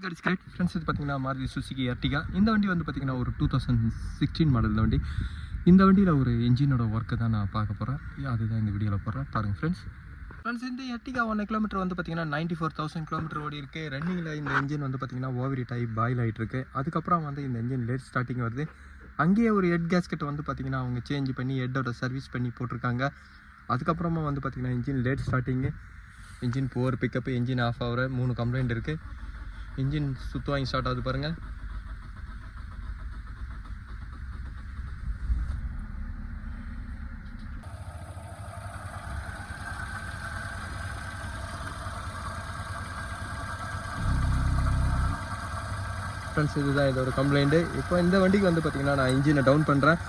Friends இது பார்த்தீங்கன்னா Maruti Suzuki Ertiga. இந்த வண்டி வந்து பார்த்தீங்கன்னா ஒரு 2016 மாடல் இந்த வண்டி. இந்த வண்டியில் ஒரு என்ஜினோட ஒர்க்கு தான் நான் பார்க்க போகிறேன். அதுதான் இந்த வீடியோவில் போடுறேன் பாருங்கள் ஃப்ரெண்ட்ஸ். இந்த எர்டிகா 1 கிலோமீட்டர் வந்து பார்த்தீங்கன்னா 94,000 கிலோமீட்டர் ஓடி இருக்குது. ரன்னிங்கில் இந்த இன்ஜின் வந்து பார்த்தீங்கன்னா ஓவரி டைப் பாயில் ஆகிட்டு இருக்கு. அதுக்கப்புறம் வந்து இந்த இன்ஜின் லேட் ஸ்டார்டிங் வருது. அங்கேயே ஒரு ஹெட் கேஸ்கெட் வந்து பார்த்தீங்கன்னா அவங்க சேஞ்ச் பண்ணி ஹெட்டோட சர்வீஸ் பண்ணி போட்டிருக்காங்க. அதுக்கப்புறமா வந்து பார்த்தீங்கன்னா engine late starting, engine poor pickup, engine off ஆகிற 3 கம்ப்ளைண்ட் இருக்குது. இன்ஜின் சுத்தம் ஸ்டார்ட் ஆகுது பாருங்கள். ஃப்ரெண்ட்ஸ் இதுதான் இதோட கம்ப்ளைண்ட்டு. இப்போ இந்த வண்டிக்கு வந்து பார்த்திங்கன்னா நான் இன்ஜினை டவுன் பண்ணுறேன்.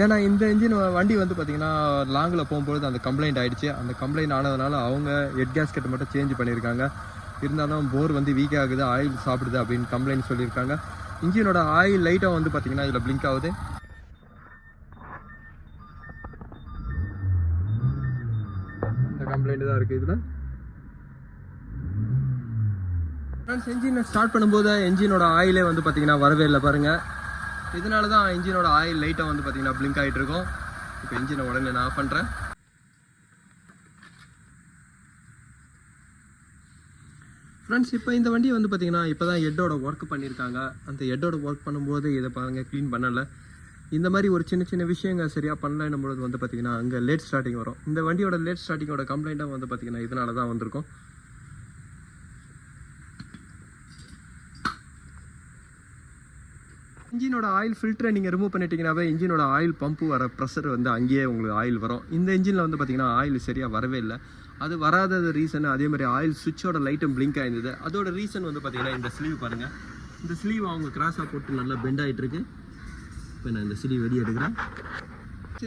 ஏன்னா இந்த இன்ஜின் வண்டி வந்து பார்த்திங்கன்னா லாங்கில் போகும்பொழுது அந்த கம்ப்ளைண்ட் ஆகிடுச்சு. அந்த கம்ப்ளைண்ட் ஆனதுனால அவங்க ஹெட் கேஸ்கெட் மட்டும் சேஞ்ச் பண்ணியிருக்காங்க. இருந்தாலும் போர் வந்து வீக் ஆகுது, ஆயில் சாப்பிடுது அப்படின்னு கம்ப்ளைண்ட் சொல்லியிருக்காங்க. இன்ஜினோட ஆயில் லைட்டாக வந்து பார்த்திங்கன்னா இதில் பிளிங்க் ஆகுது. இந்த கம்ப்ளைண்ட் தான் இருக்குது இதில். ஃப்ரெண்ட்ஸ் என்ஜினை ஸ்டார்ட் பண்ணும்போது என்ஜினோட ஆயிலே வந்து பார்த்திங்கன்னா வரவே இல்லை பாருங்கள். இதனால தான் இன்ஜினோட ஆயில் லைட்டாக வந்து பார்த்திங்கன்னா பிளிங்க் ஆகிட்டு இருக்கும். இப்போ இன்ஜினை உடனே நான் ஆஃப் பண்ணுறேன். ஃப்ரெண்ட்ஸ் இப்போ இந்த வண்டியை வந்து பார்த்திங்கன்னா இப்போ தான் ஹெட்டோட ஒர்க் பண்ணியிருக்காங்க. அந்த ஹெட்டோட ஒர்க் பண்ணும்போது இதை பாருங்கள் க்ளீன் பண்ணலை. இந்த மாதிரி ஒரு சின்ன சின்ன விஷயங்கள் சரியாக பண்ணலைன்னும் பொழுது வந்து பார்த்திங்கன்னா அங்கே லேட் ஸ்டார்டிங் வரும். இந்த வண்டியோட லேட் ஸ்டார்டிங்கோட கம்ப்ளைண்ட்டாக வந்து பார்த்திங்கன்னா இதனால தான் வந்திருக்கும். இன்ஜினோட ஆயில் ஃபில்டரை நீங்கள் ரிமூவ் பண்ணிட்டீங்கன்னாவே இன்ஜினோட ஆயில் பம்பு வர ப்ரெஷர் வந்து அங்கேயே உங்களுக்கு ஆயில் வரும். இந்த இன்ஜினில் வந்து பார்த்திங்கன்னா ஆயில் சரியாக வரவே இல்லை. அது வராத ரீசன் அதே மாதிரி ஆயில் சுவிட்சோட லைட்டும் பிளிங்க் ஆயிருந்தது. அதோட ரீசன் வந்து பார்த்திங்கன்னா இந்த ஸ்லீவ் பாருங்கள். இந்த ஸ்லீவ் அவங்க கிராஸாக போட்டு நல்லா பெண்ட் ஆகிட்டு இருக்கு. இப்போ நான் இந்த ஸ்லீவ் வெளியே எடுக்கிறேன்.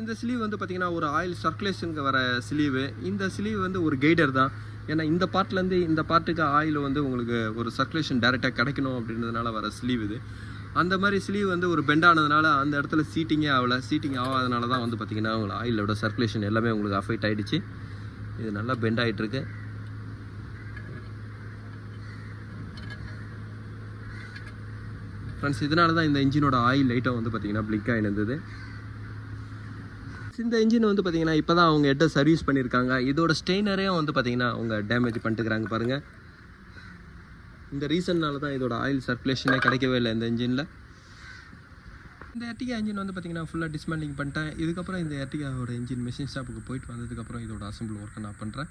இந்த ஸ்லீவ் வந்து பார்த்திங்கன்னா ஒரு ஆயில் சர்க்குலேஷனுக்கு வர ஸ்லீவு. இந்த ஸ்லீவ் வந்து ஒரு கைடர் தான். ஏன்னா இந்த பார்ட்லேருந்து இந்த பார்ட்டுக்கு ஆயில் வந்து உங்களுக்கு ஒரு சர்க்குலேஷன் டைரெக்டாக கிடைக்கணும் அப்படின்றதுனால வர ஸ்லீவ் இது. அந்த மாதிரி ஸ்லீவ் வந்து ஒரு பெண்ட் ஆனதுனால அந்த இடத்துல சீட்டிங்கே ஆகலை. சீட்டிங் ஆகாதனால தான் வந்து பார்த்திங்கன்னா உங்களுக்கு ஆயிலோட சர்க்குலேஷன் எல்லாமே உங்களுக்கு அஃபெக்ட் ஆகிடுச்சு. இது நல்லா பெண்ட் ஆகிட்டுருக்கு. ஃப்ரெண்ட்ஸ் இதனால தான் இந்த இன்ஜினோட ஆயில் லைட்டாக வந்து பார்த்திங்கன்னா பிளிங்க் ஆகிருந்தது. இந்த இன்ஜின் வந்து பார்த்திங்கன்னா இப்போ தான் அவங்க ஹெட்டை சர்வீஸ் பண்ணியிருக்காங்க. இதோட ஸ்டெய்னரையும் வந்து பார்த்திங்கன்னா அவங்க டேமேஜ் பண்ணிட்டுக்கிறாங்க பாருங்கள். இந்த ரீசன்னால தான் இதோட ஆயில் சர்க்குலேஷனே கிடைக்கவே இல்லை இந்த இன்ஜினில். இந்த எர்டிகா இன்ஜின் வந்து பார்த்திங்கன்னா ஃபுல்லாக டிஸ்மேண்டிங் பண்ணிட்டேன். இதுக்கப்புறம் இந்த எர்டிகாவோட இன்ஜின் மெஷின் ஷாப்புக்கு போயிட்டு வந்ததுக்கப்புறம் இதோட அசம்பிள் ஒர்க்கை நான் பண்ணுறேன்.